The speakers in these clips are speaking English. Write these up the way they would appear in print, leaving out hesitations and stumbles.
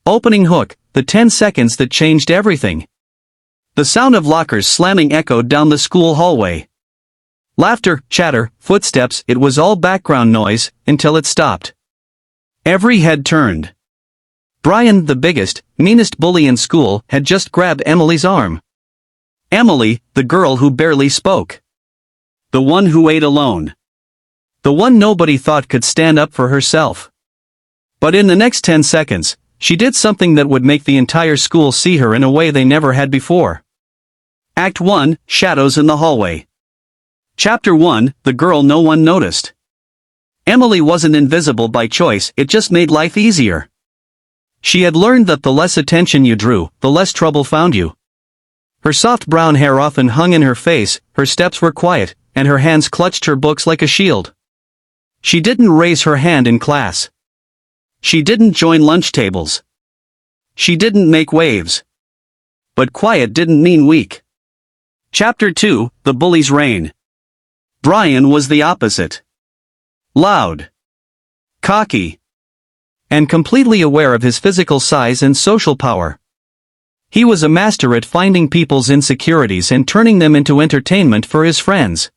Opening hook, the 10 seconds that changed everything. The sound of lockers slamming echoed down the school hallway. Laughter, chatter, footsteps, it was all background noise, until it stopped. Every head turned. Brian, the biggest, meanest bully in school, had just grabbed Emily's arm. Emily, the girl who barely spoke. The one who ate alone. The one nobody thought could stand up for herself. But in the next 10 seconds, she did something that would make the entire school see her in a way they never had before. Act 1, Shadows in the Hallway. Chapter 1, The Girl No One Noticed. Emily wasn't invisible by choice, it just made life easier. She had learned that the less attention you drew, the less trouble found you. Her soft brown hair often hung in her face, her steps were quiet, and her hands clutched her books like a shield. She didn't raise her hand in class. She didn't join lunch tables. She didn't make waves. But quiet didn't mean weak. Chapter 2, The Bully's Reign. Brian was the opposite. Loud. Cocky. And completely aware of his physical size and social power. He was a master at finding people's insecurities and turning them into entertainment for his friends.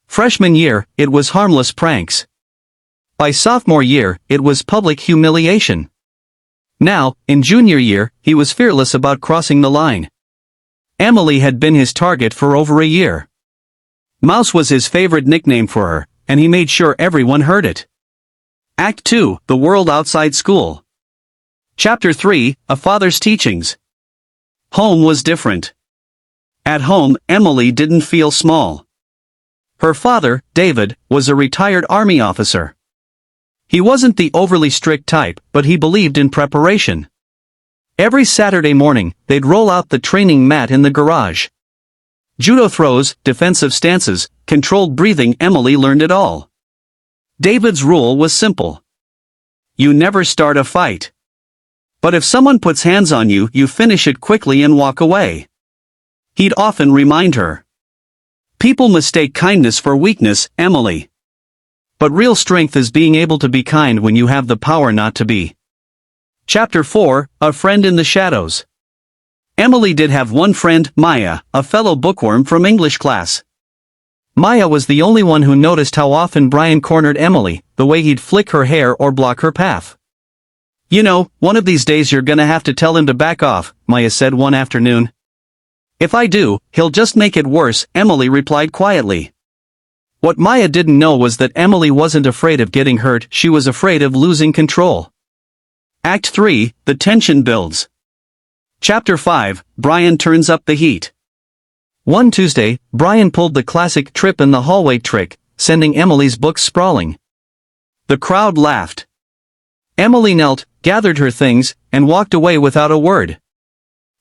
Freshman year, it was harmless pranks. By sophomore year, it was public humiliation. Now, in junior year, he was fearless about crossing the line. Emily had been his target for over a year. Mouse was his favorite nickname for her, and he made sure everyone heard it. Act 2, The World Outside School. Chapter 3, A Father's Teachings. Home was different. At home, Emily didn't feel small. Her father, David, was a retired army officer. He wasn't the overly strict type, but he believed in preparation. Every Saturday morning, they'd roll out the training mat in the garage. Judo throws, defensive stances, controlled breathing, Emily learned it all. David's rule was simple. You never start a fight. But if someone puts hands on you, you finish it quickly and walk away. He'd often remind her. People mistake kindness for weakness, Emily. But real strength is being able to be kind when you have the power not to be. Chapter 4, A Friend in the Shadows. Emily did have one friend, Maya, a fellow bookworm from English class. Maya was the only one who noticed how often Brian cornered Emily, the way he'd flick her hair or block her path. You know, one of these days you're gonna have to tell him to back off, Maya said one afternoon. If I do, he'll just make it worse, Emily replied quietly. What Maya didn't know was that Emily wasn't afraid of getting hurt, she was afraid of losing control. Act 3, The Tension Builds. Chapter 5, Brian Turns Up the Heat. One Tuesday, Brian pulled the classic trip in the hallway trick, sending Emily's books sprawling. The crowd laughed. Emily knelt, gathered her things, and walked away without a word.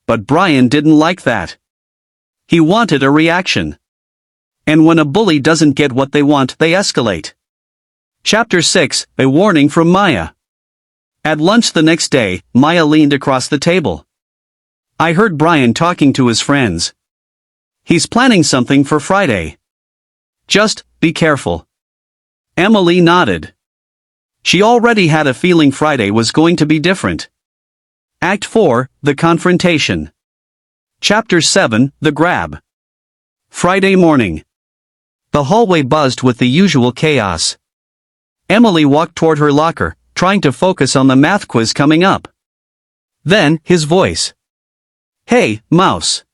But Brian didn't like that. He wanted a reaction. And when a bully doesn't get what they want, they escalate. Chapter 6, A Warning from Maya. At lunch the next day, Maya leaned across the table. I heard Brian talking to his friends. He's planning something for Friday. Just, be careful. Emily nodded. She already had a feeling Friday was going to be different. Act 4, The Confrontation. Chapter 7, The Grab. Friday morning. The hallway buzzed with the usual chaos. Emily walked toward her locker, trying to focus on the math quiz coming up. Then, his voice. Hey, Mouse.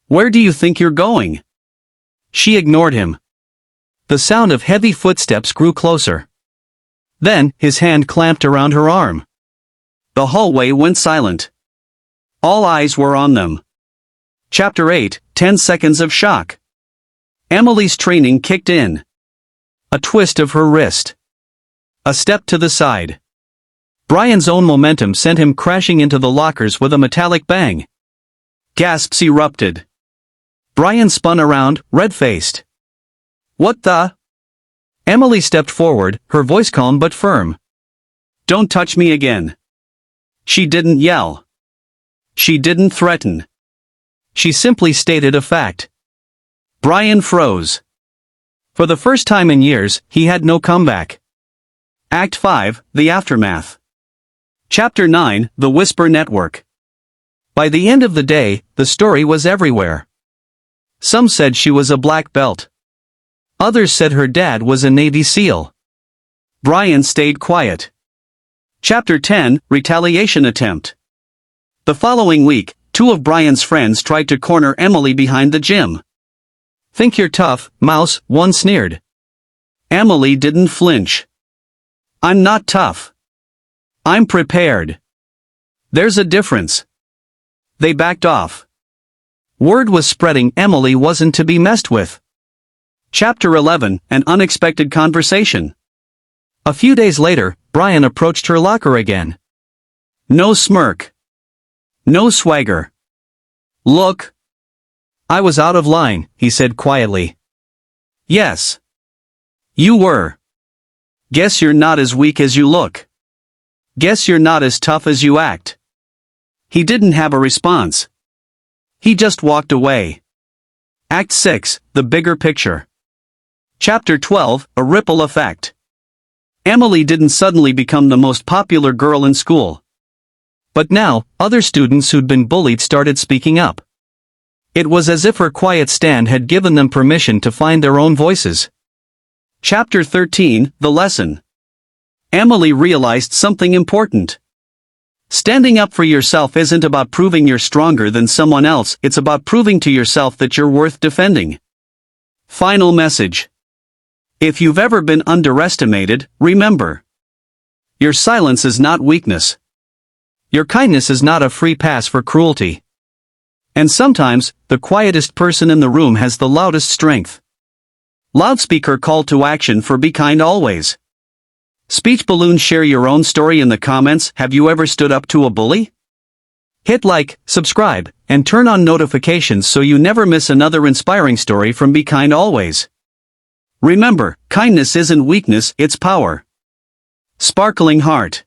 Where do you think you're going? She ignored him. The sound of heavy footsteps grew closer. Then, his hand clamped around her arm. The hallway went silent. All eyes were on them. Chapter 8, 10 Seconds of Shock. Emily's training kicked in. A twist of her wrist. A step to the side. Brian's own momentum sent him crashing into the lockers with a metallic bang. Gasps erupted. Brian spun around, red-faced. What the? Emily stepped forward, her voice calm but firm. Don't touch me again. She didn't yell. She didn't threaten. She simply stated a fact. Brian froze. For the first time in years, he had no comeback. Act 5, The Aftermath. Chapter 9, The Whisper Network. By the end of the day, the story was everywhere. Some said she was a black belt. Others said her dad was a Navy SEAL. Brian stayed quiet. Chapter 10, Retaliation Attempt. The following week, two of Brian's friends tried to corner Emily behind the gym. "Think you're tough, Mouse," one sneered. Emily didn't flinch. "I'm not tough. I'm prepared. There's a difference." They backed off. Word was spreading Emily wasn't to be messed with. Chapter 11, An Unexpected Conversation. A few days later, Brian approached her locker again. No smirk. No swagger. "Look. I was out of line," he said quietly. "Yes. You were. Guess you're not as weak as you look. Guess you're not as tough as you act." He didn't have a response. He just walked away. Act 6, The Bigger Picture. Chapter 12, A Ripple Effect. Emily didn't suddenly become the most popular girl in school. But now, other students who'd been bullied started speaking up. It was as if her quiet stand had given them permission to find their own voices. Chapter 13, The Lesson. Emily realized something important. Standing up for yourself isn't about proving you're stronger than someone else, it's about proving to yourself that you're worth defending. Final message. If you've ever been underestimated, remember. Your silence is not weakness. Your kindness is not a free pass for cruelty. And sometimes, the quietest person in the room has the loudest strength. Loudspeaker call to action for Be Kind Always. Speech balloon. Share your own story in the comments. Have you ever stood up to a bully? Hit like, subscribe, and turn on notifications so you never miss another inspiring story from Be Kind Always. Remember, kindness isn't weakness, it's power. Sparkling Heart.